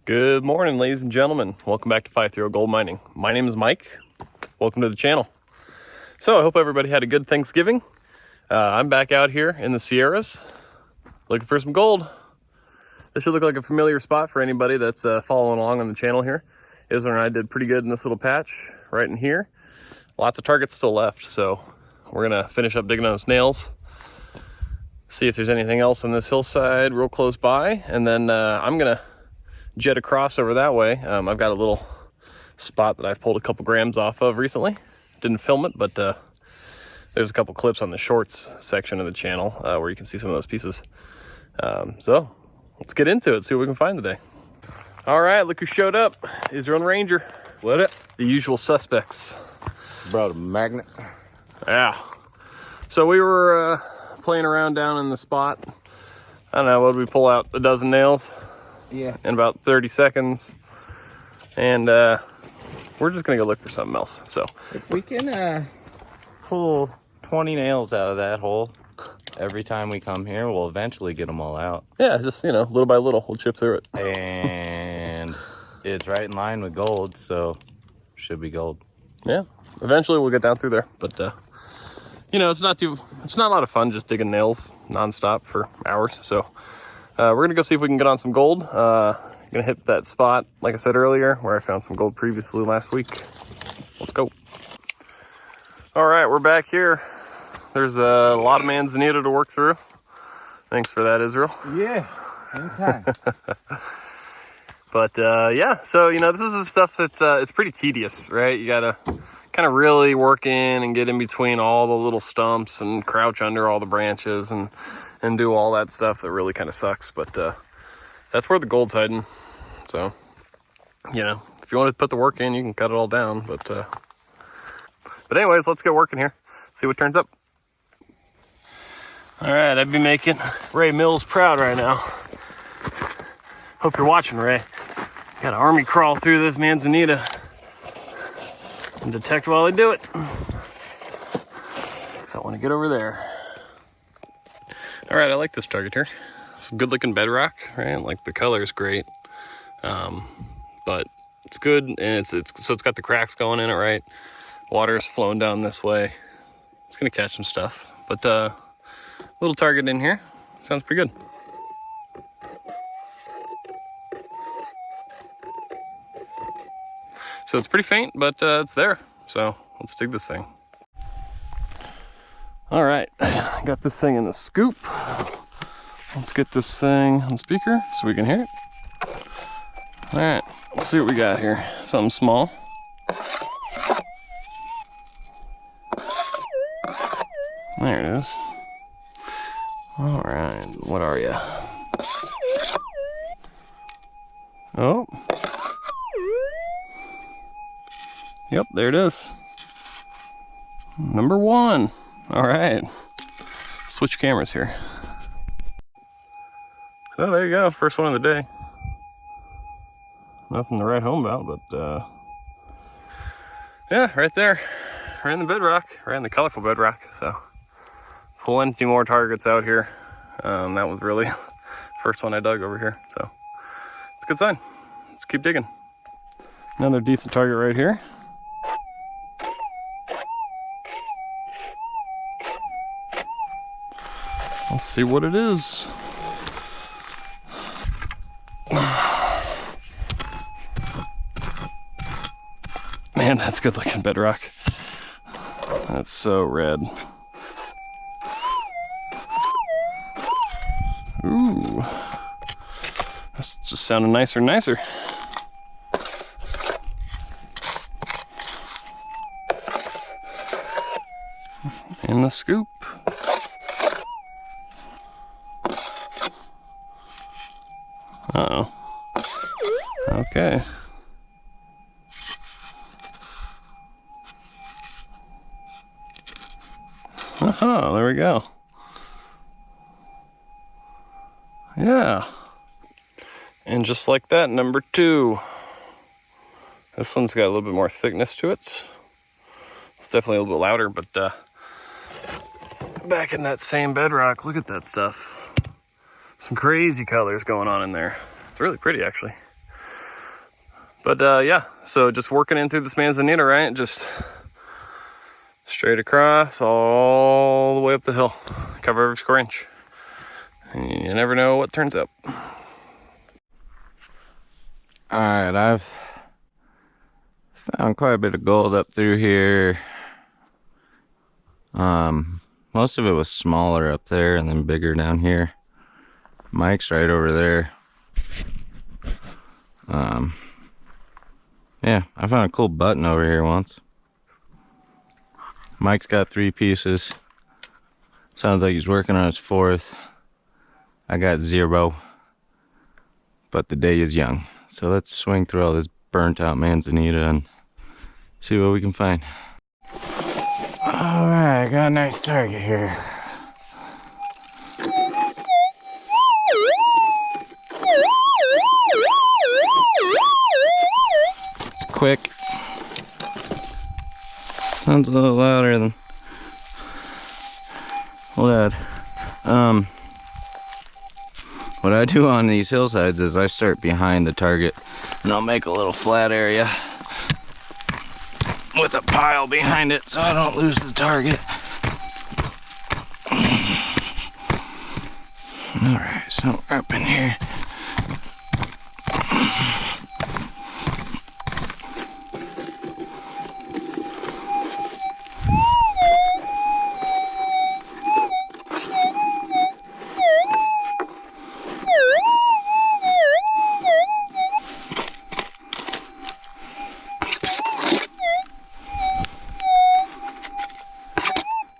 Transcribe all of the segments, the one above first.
Good morning, ladies and gentlemen. Welcome back to 530 Gold Mining. My name is Mike. Welcome to the channel. So I hope everybody had a good Thanksgiving. I'm back out here in the Sierras looking for some gold. This should look like a familiar spot for anybody that's following along on the channel here. Israel and I did pretty good in this little patch right in here. Lots of targets still left, so we're gonna finish up digging those nails, see if there's anything else on this hillside real close by, and then I'm gonna jet across over that way. I've got a little spot that I've pulled a couple grams off of recently. Didn't film it, but there's a couple clips on the shorts section of the channel where you can see some of those pieces. So let's get into it, see what we can find today. All right, look who showed up. Israel and Ranger. What it? The usual suspects. Brought a magnet. Yeah. So we were playing around down in the spot. I don't know, what did we pull out? A dozen nails? Yeah. In about 30 seconds. And we're just gonna go look for something else. So If we can pull 20 nails out of that hole every time we come here, we'll eventually get them all out. yeah, just, little by little, we'll chip through it. And it's right in line with gold, so should be gold. Yeah, eventually we'll get down through there. But it's not a lot of fun just digging nails nonstop for hours. So we're gonna go see if we can get on some gold. Gonna hit that spot, like I said earlier, where I found some gold previously last week. Let's go. All right, we're back here. There's a lot of manzanita to work through. Thanks for that, Israel. Yeah, anytime. But yeah, so this is the stuff that's it's pretty tedious, right? You gotta kind of really work in and get in between all the little stumps and crouch under all the branches and do all that stuff that really kind of sucks. But that's where the gold's hiding. So if you want to put the work in, you can cut it all down. But anyways, let's get working here, see what turns up. All right, I'd be making Ray Mills proud right now. Hope you're watching, Ray. Got to army crawl through this manzanita and detect while I do it, because I want to get over there. All right, I like this target here. Some good looking bedrock, right? Like the color is great, but it's good, and it's got the cracks going in it, right? Water is flowing down this way. It's gonna catch some stuff, but little target in here sounds pretty good. So it's pretty faint, but it's there. So let's dig this thing. All right, got this thing in the scoop. Let's get this thing on speaker so we can hear it. All right, let's see what we got here. Something small. There it is. All right, what are you? Oh. Yep, there it is. Number one. All right. Switch cameras here. So there you go, first one of the day. Nothing to write home about, but yeah, right there. Right in the bedrock, right in the colorful bedrock. So plenty more targets out here. That was really the first one I dug over here. So it's a good sign. Let's keep digging. Another decent target right here. Let's see what it is. Man, that's good looking bedrock. That's so red. Ooh. That's just sounding nicer and nicer. In the scoop. Uh-oh. Okay. Oh, there we go. Yeah. And just like that, number two. This one's got a little bit more thickness to it. It's definitely a little bit louder, but back in that same bedrock, look at that stuff. Some crazy colors going on in there. It's really pretty, actually. But yeah, so just working in through this manzanita, right? Just straight across all the way up the hill. Cover every square inch. And you never know what turns up. Alright, I've found quite a bit of gold up through here. Most of it was smaller up there and then bigger down here. Mike's right over there. Yeah, I found a cool button over here once. Mike's got 3 pieces. Sounds like he's working on his 4th. I got 0. But the day is young. So let's swing through all this burnt out manzanita and see what we can find. Alright, got a nice target here. It's quick. Sounds a little louder than lead. What I do on these hillsides is I start behind the target and I'll make a little flat area with a pile behind it so I don't lose the target. Alright, so we're up in here.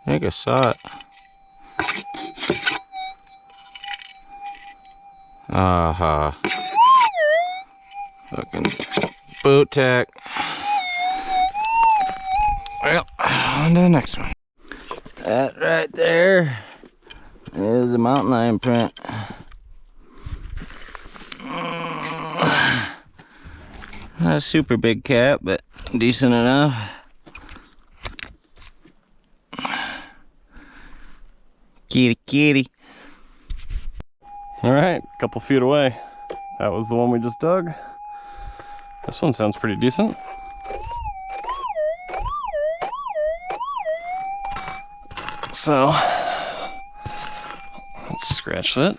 I think I saw it. Aha. Fucking boot tack. Well, on to the next one. That right there is a mountain lion print. Not a super big cat, but decent enough. Kitty, kitty. All right, a couple feet away. That was the one we just dug. This one sounds pretty decent. So, let's scratch that.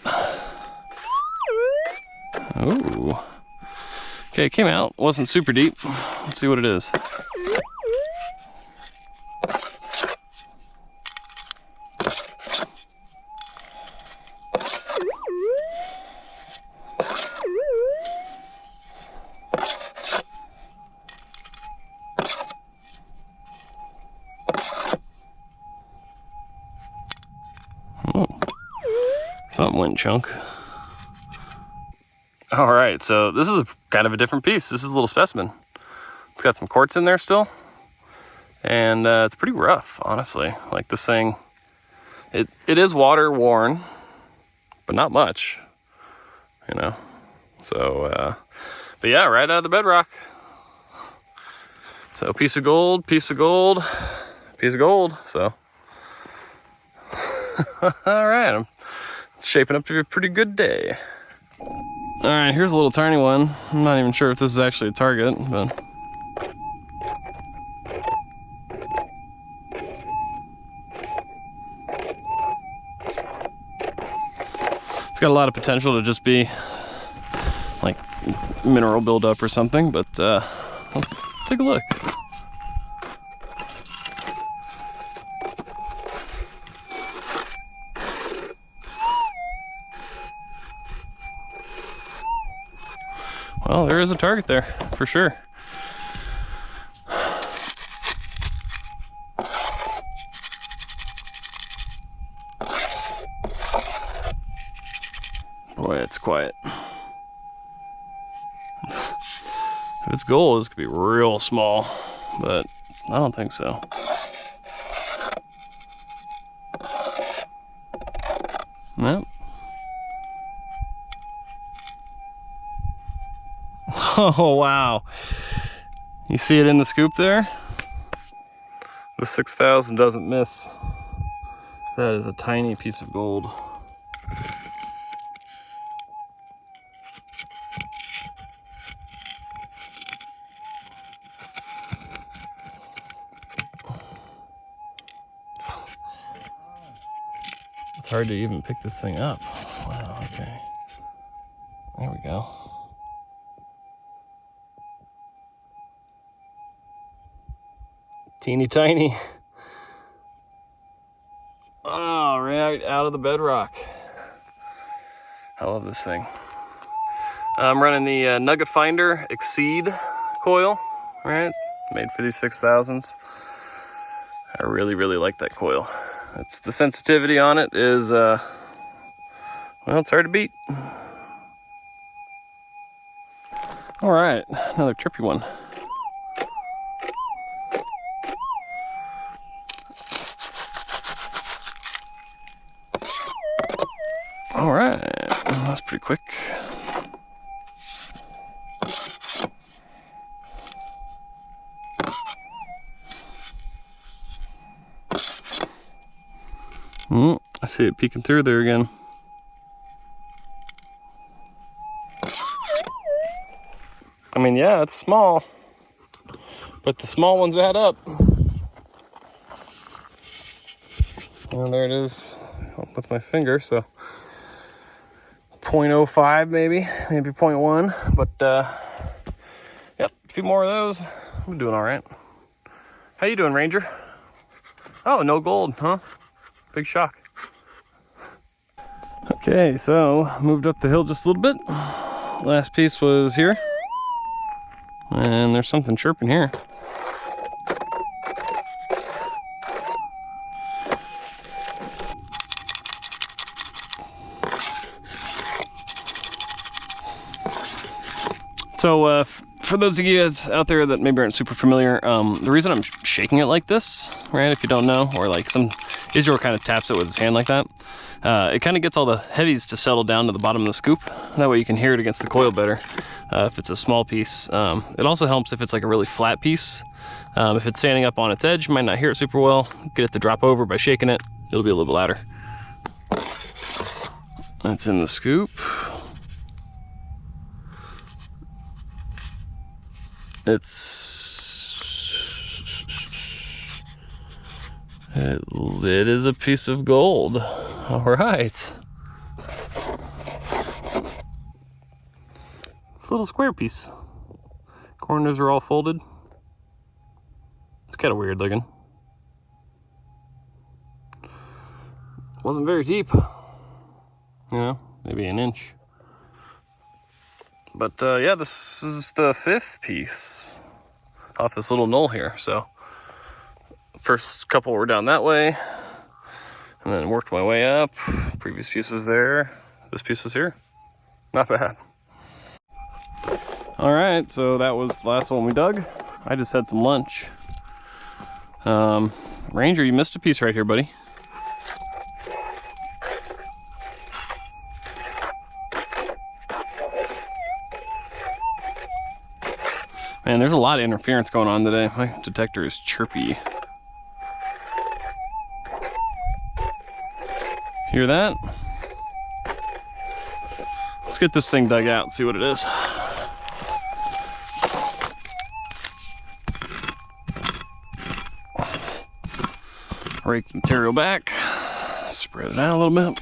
Oh. Okay, it came out. Wasn't super deep. Let's see what it is. Oh, something went chunk. All right, so this is kind of a different piece. This is a little specimen. It's got some quartz in there still, and it's pretty rough, honestly. Like this thing, it is water worn, but not much, you know. So, but yeah, right out of the bedrock. So piece of gold, piece of gold, piece of gold. So, all right, it's shaping up to be a pretty good day. All right, here's a little tiny one. I'm not even sure if this is actually a target, but it's got a lot of potential to just be like mineral buildup or something, but let's take a look. Well, there is a target there, for sure. Boy, it's quiet. If it's gold, this could be real small, but I don't think so. Nope. Oh, wow. You see it in the scoop there? The 6,000 doesn't miss. That is a tiny piece of gold. hard to even pick this thing up. Wow, okay. There we go. Teeny tiny. Oh, right out of the bedrock. I love this thing. I'm running the Nugget Finder Exceed coil, right? It's made for these 6000s. I really, really like that coil. It's the sensitivity on it is, well, it's hard to beat. All right, another trippy one. All right, that's pretty quick. I see it peeking through there again. I mean, yeah, it's small, but the small ones add up. And there it is with my finger, so 0.05 maybe 0.1, but yep, a few more of those. I'm doing all right. How you doing, Ranger? Oh, no gold, huh? Big shock. Okay, so moved up the hill just a little bit. Last piece was here, and there's something chirping here. So for those of you guys out there that maybe aren't super familiar, the reason I'm shaking it like this, right, if you don't know, or like some Israel kind of taps it with his hand like that, it kind of gets all the heavies to settle down to the bottom of the scoop. That way you can hear it against the coil better if it's a small piece. It also helps if it's like a really flat piece. If it's standing up on its edge, you might not hear it super well. Get it to drop over by shaking it. It'll be a little bit louder. That's in the scoop. It is a piece of gold. All right. It's a little square piece. Corners are all folded. It's kind of weird looking. Wasn't very deep. You know, maybe an inch. But yeah, this is the 5th piece off this little knoll here. So first couple were down that way, and then worked my way up. Previous piece was there. This piece was here. Not bad. All right, so that was the last one we dug. I just had some lunch. Ranger, you missed a piece right here, buddy. Man, there's a lot of interference going on today. My detector is chirpy. Hear that? Let's get this thing dug out and see what it is. Rake the material back. Spread it out a little bit.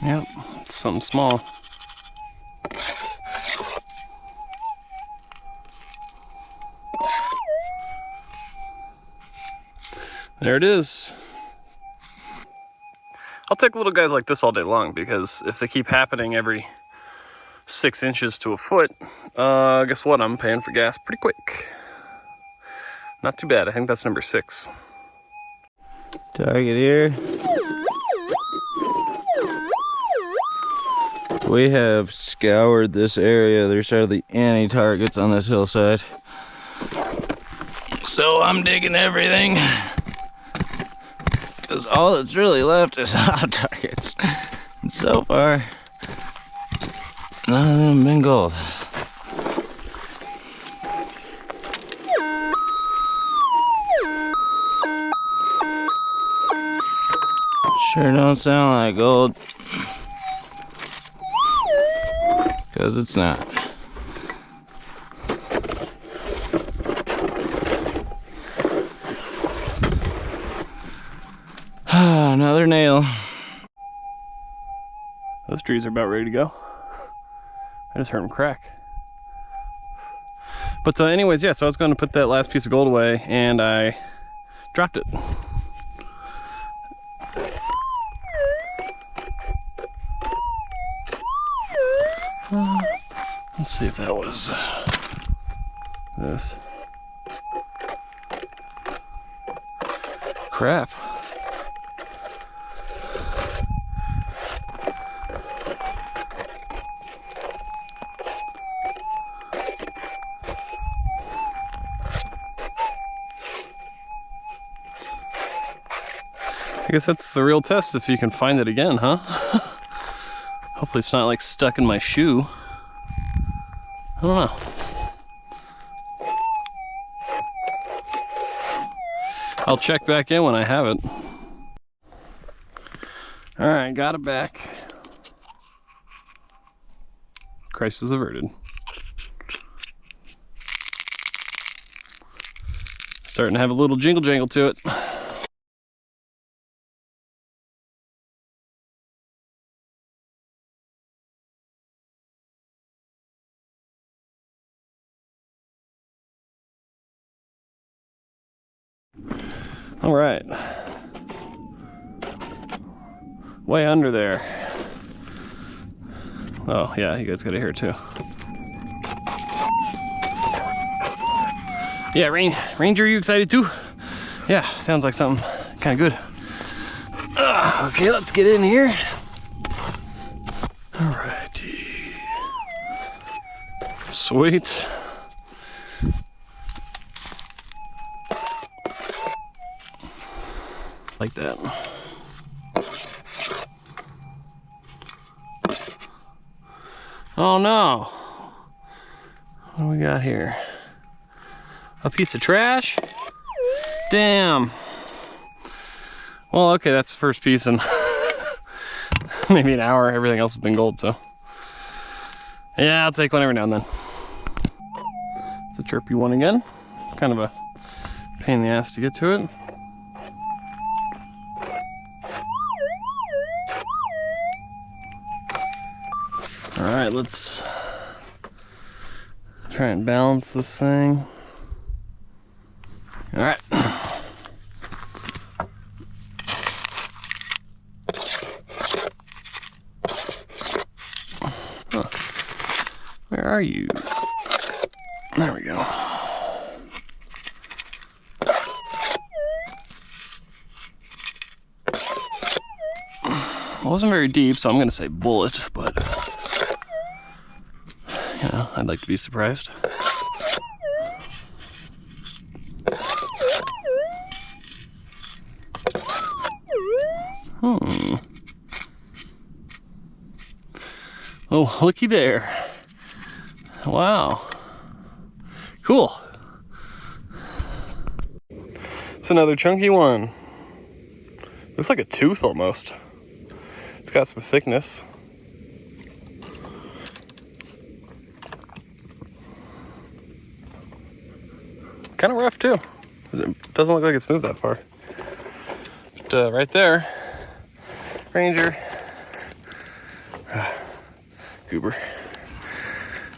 Yep, it's something small. There it is. I'll take little guys like this all day long, because if they keep happening every 6 inches to a foot, guess what? I'm paying for gas pretty quick. Not too bad. I think that's number 6. Target here. We have scoured this area. There's hardly any targets on this hillside. So I'm digging everything, because all that's really left is hot targets. And so far, none of them have been gold. Sure don't sound like gold, because it's not. Another nail. Those trees are about ready to go. I just heard them crack. But anyways, yeah, so I was going to put that last piece of gold away and I dropped it. Let's see if that was this. Crap. I guess that's the real test, if you can find it again, huh? Hopefully it's not like stuck in my shoe. I don't know. I'll check back in when I have it. All right, got it back. Crisis averted. Starting to have a little jingle jangle to it. All right. Way under there. Oh, yeah, you guys got to hear it too. Yeah, Ranger, you excited too? Yeah, sounds like something kind of good. Okay, let's get in here. Alrighty. Sweet. Like that. Oh no. What do we got here? A piece of trash? Damn. Well, okay, that's the first piece in maybe an hour. Everything else has been gold, so. Yeah, I'll take one every now and then. It's a chirpy one again. Kind of a pain in the ass to get to it. All right, let's try and balance this thing. All right. Huh. Where are you? There we go. It wasn't very deep, so I'm gonna say bullet, but you know, I'd like to be surprised. Oh, looky there. Wow. Cool. It's another chunky one. Looks like a tooth almost. It's got some thickness. Kind of rough too. It doesn't look like it's moved that far. But right there, Ranger. Goober.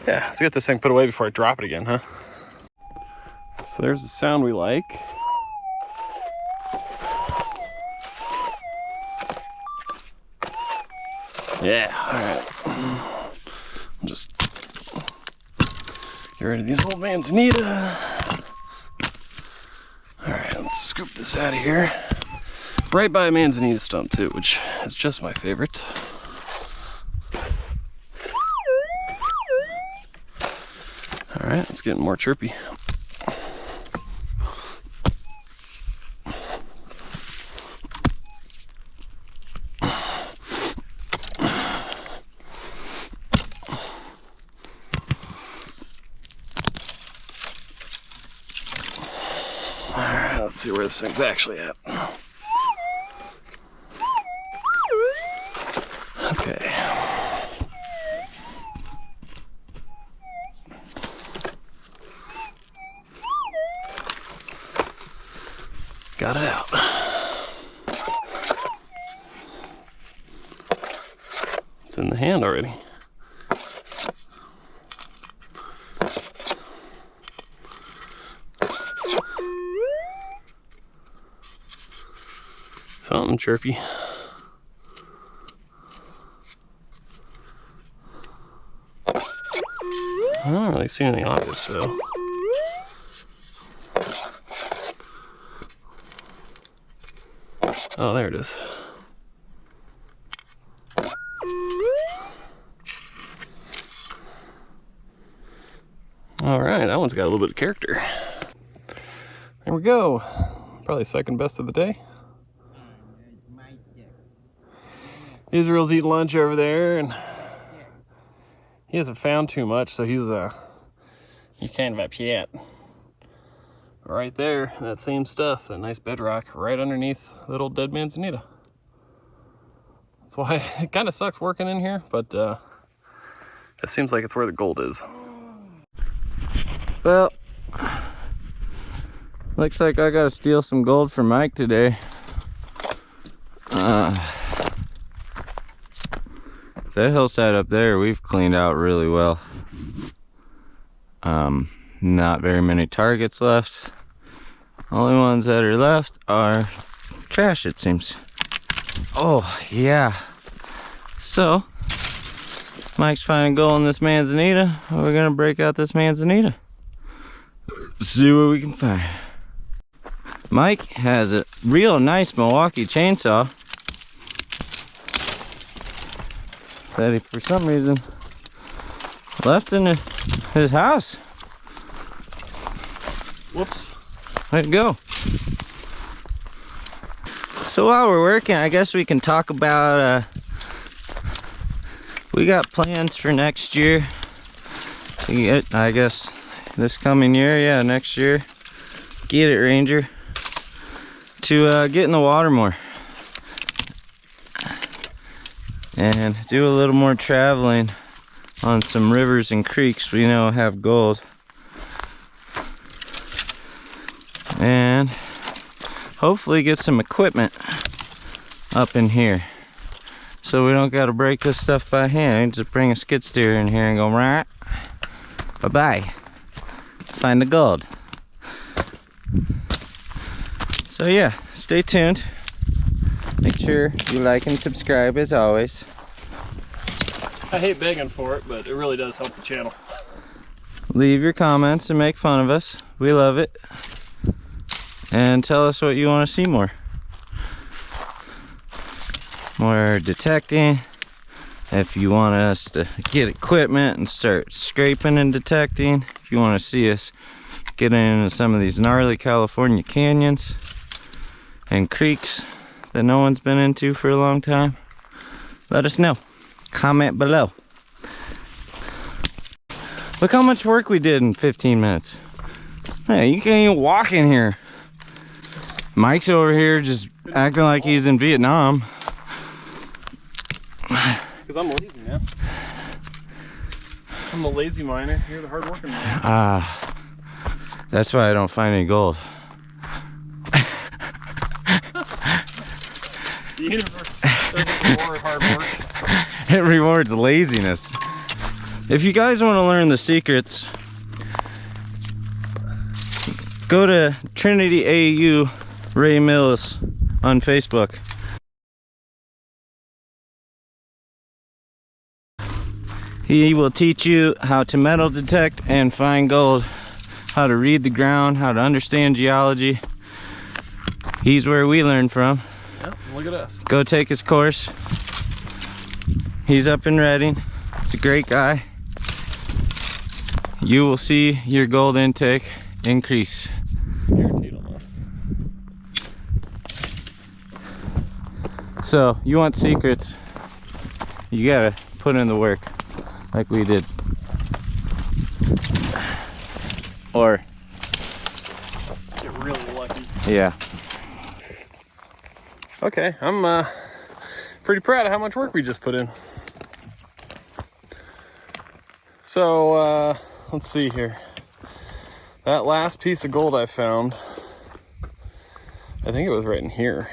Yeah, let's get this thing put away before I drop it again, huh? So there's the sound we like. Yeah, alright. Just get rid of these old manzanita. Alright, let's scoop this out of here. Right by a manzanita stump too, which is just my favorite. Alright, it's getting more chirpy. Alright, let's see where this thing's actually at. Okay. Got it out. in the hand already. Something chirpy. I don't really see anything obvious though. Oh, there it is. All right, that one's got a little bit of character. There we go. Probably second best of the day. Israel's eating lunch over there, and he hasn't found too much, so he's kind of upset. Right there, that same stuff, that nice bedrock, right underneath that old dead manzanita. That's why it kind of sucks working in here, but it seems like it's where the gold is. Well, looks like I gotta steal some gold from Mike today. That hillside up there we've cleaned out really well. Not very many targets left. Only ones that are left are trash, it seems. Oh yeah, so Mike's finding gold in this manzanita. We're gonna break out this manzanita, see what we can find. Mike has a real nice Milwaukee chainsaw that he for some reason left in his house. Whoops. Way to go. So while we're working, I guess we can talk about we got plans for next year. I guess this coming year, yeah, next year. Get it, Ranger. To get in the water more and do a little more traveling on some rivers and creeks we know have gold, and hopefully get some equipment up in here so we don't got to break this stuff by hand. Just bring a skid steer in here and go right, bye-bye, find the gold. So yeah, stay tuned. Make sure you like and subscribe as always. I hate begging for it, but it really does help the channel. Leave your comments and make fun of us. We love it. And tell us what you want to see more. More detecting. If you want us to get equipment and start scraping and detecting. If you want to see us get into some of these gnarly California canyons and creeks that no one's been into for a long time, let us know. Comment below. Look how much work we did in 15 minutes. Hey, you can't even walk in here. Mike's over here just acting like he's in Vietnam. Because I'm lazy, man. I'm the lazy miner. You're the hard working miner. That's why I don't find any gold. The universe doesn't reward hard work. It rewards laziness. If you guys want to learn the secrets, go to Trinity AU Ray Mills on Facebook. He will teach you how to metal detect and find gold, how to read the ground, how to understand geology. He's where we learn from. Yep, look at us. Go take his course. He's up in Redding. He's a great guy. You will see your gold intake increase. Guaranteed almost. So, you want secrets, you gotta put in the work like we did. Or get really lucky. yeah. Okay, I'm pretty proud of how much work we just put in. So let's see here. That last piece of gold I found, I think it was right in here.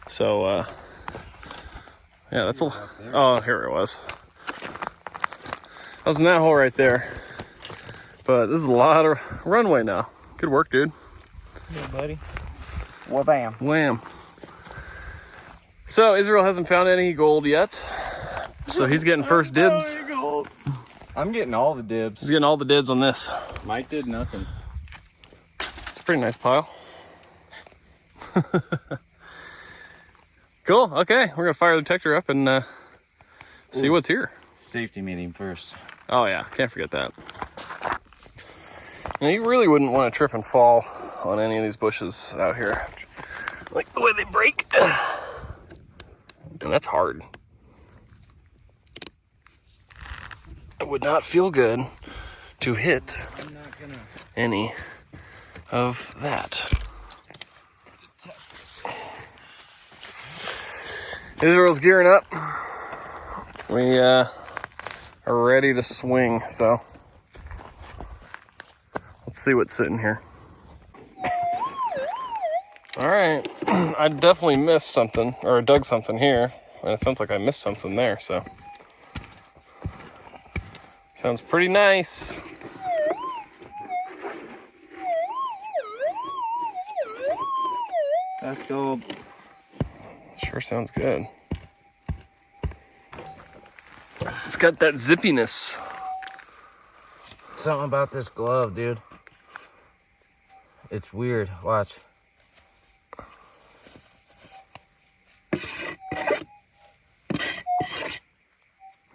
So Yeah, that's a... Oh, here it was. I was in that hole right there. But this is a lot of runway now. Good work, dude. Yeah, buddy. Wha-bam. Wham. So Israel hasn't found any gold yet. So he's getting first dibs. I'm getting all the dibs. He's getting all the dibs on this. Mike did nothing. It's a pretty nice pile. Cool. Okay, we're gonna fire the detector up and see what's here. Safety meeting first. Oh yeah, can't forget that. Now, you really wouldn't want to trip and fall on any of these bushes out here. Like the way they break. And that's hard. It would not feel good to hit any of that. Israel's gearing up. We are ready to swing, so let's see what's sitting here. All right, I definitely missed something, or dug something here, and it sounds like I missed something there, so. Sounds pretty nice. That's gold. Sure sounds good. It's got that zippiness. Something about this glove, dude. It's weird. Watch.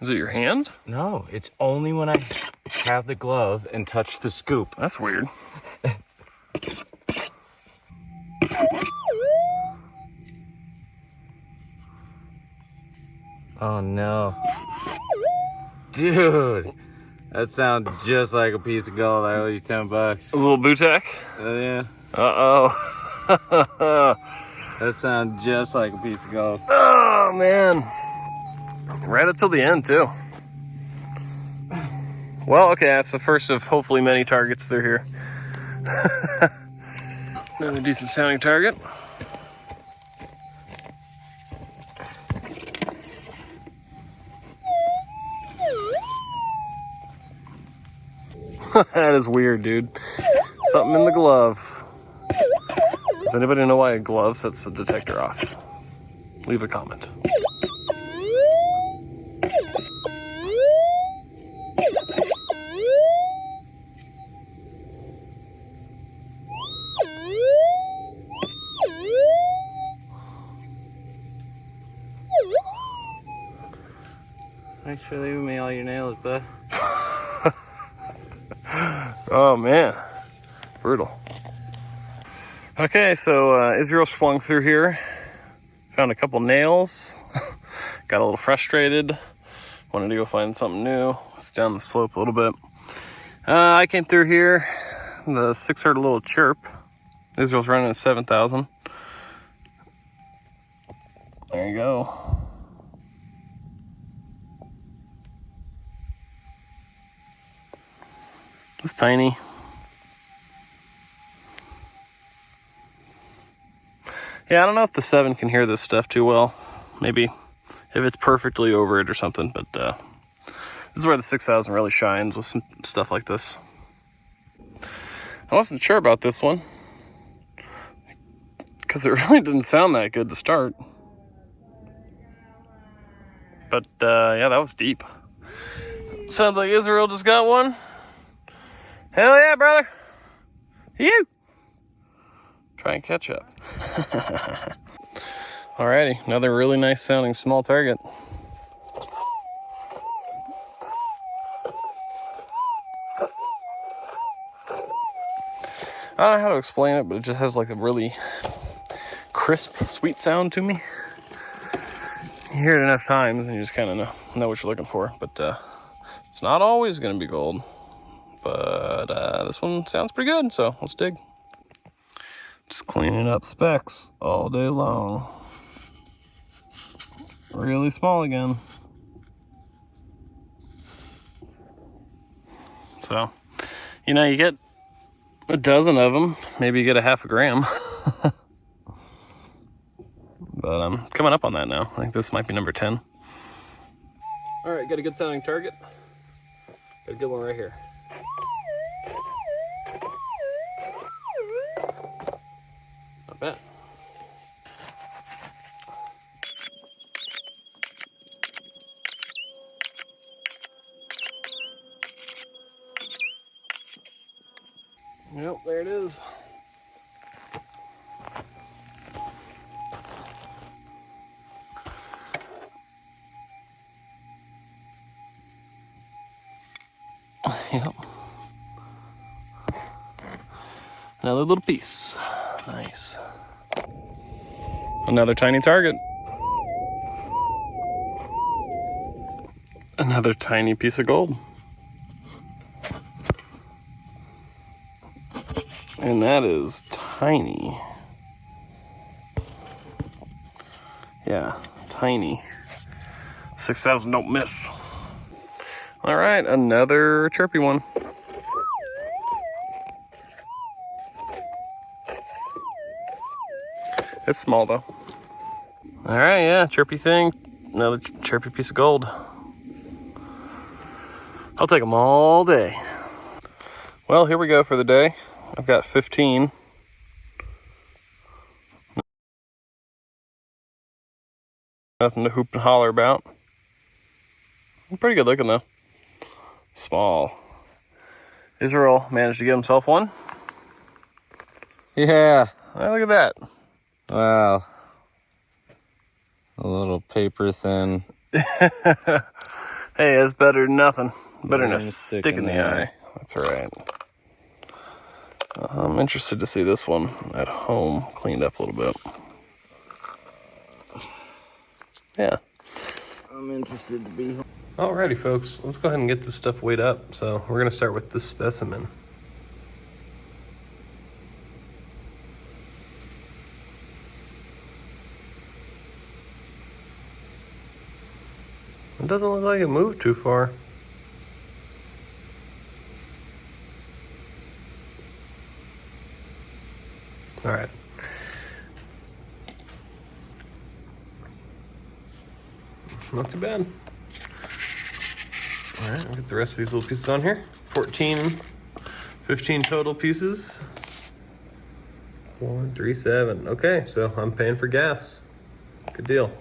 Is it your hand? No, it's only when I have the glove and touch the scoop. That's weird. Oh no. Dude, that sounds just like a piece of gold. I owe you $10. A little butak? Yeah. Uh-oh. That sounds just like a piece of gold. Oh, man. Right up till the end, too. Well, okay, that's the first of hopefully many targets through here. Another decent sounding target. That is weird, dude. Something in the glove. Does anybody know why a glove sets the detector off? Leave a comment. Thanks for leaving me all your nails, bud. Oh man, brutal. Okay, so Israel swung through here, found a couple nails, got a little frustrated, wanted to go find something new. It's down the slope a little bit. I came through here, the 6 heard a little chirp. Israel's running at 7,000. There you go. It's tiny. Yeah, I don't know if the 7 can hear this stuff too well. Maybe if it's perfectly over it or something, but this is where the 6,000 really shines with some stuff like this. I wasn't sure about this one because it really didn't sound that good to start. But yeah, that was deep. Sounds like Israel just got one. Hell yeah, brother. You. Try and catch up. Alrighty, another really nice sounding small target. I don't know how to explain it, but it just has like a really crisp, sweet sound to me. You hear it enough times and you just kind of know what you're looking for, but it's not always going to be gold. But this one sounds pretty good, so let's dig. Just cleaning up specks all day long. Really small again. So, you know, you get a dozen of them, maybe you get a half a gram. But I'm coming up on that now. I think this might be number 10. All right, got a good sounding target. Got a good one right here. Not bad. Yep, there it is. Yep. Another little piece. Nice. Another tiny target. Another tiny piece of gold. And that is tiny. Yeah, tiny. 6,000 don't miss. All right, another chirpy one. It's small though. All right, yeah, chirpy thing. Another chirpy piece of gold. I'll take them all day. Well, here we go for the day. I've got 15. Nothing to hoop and holler about. Pretty good looking though. Small. Israel managed to get himself one. Yeah. Oh, look at that. Wow. A little paper thin. Hey, that's better than nothing. Better than a stick in the eye. eye. That's right. I'm interested to see this one at home cleaned up a little bit. Yeah. I'm interested to be home. Alrighty, folks. Let's go ahead and get this stuff weighed up. So we're going to start with this specimen. It doesn't look like it moved too far. All right. Not too bad. All right, I'll get the rest of these little pieces on here. 14, 15 total pieces. 4, 3, 7. Okay, so I'm paying for gas. Good deal.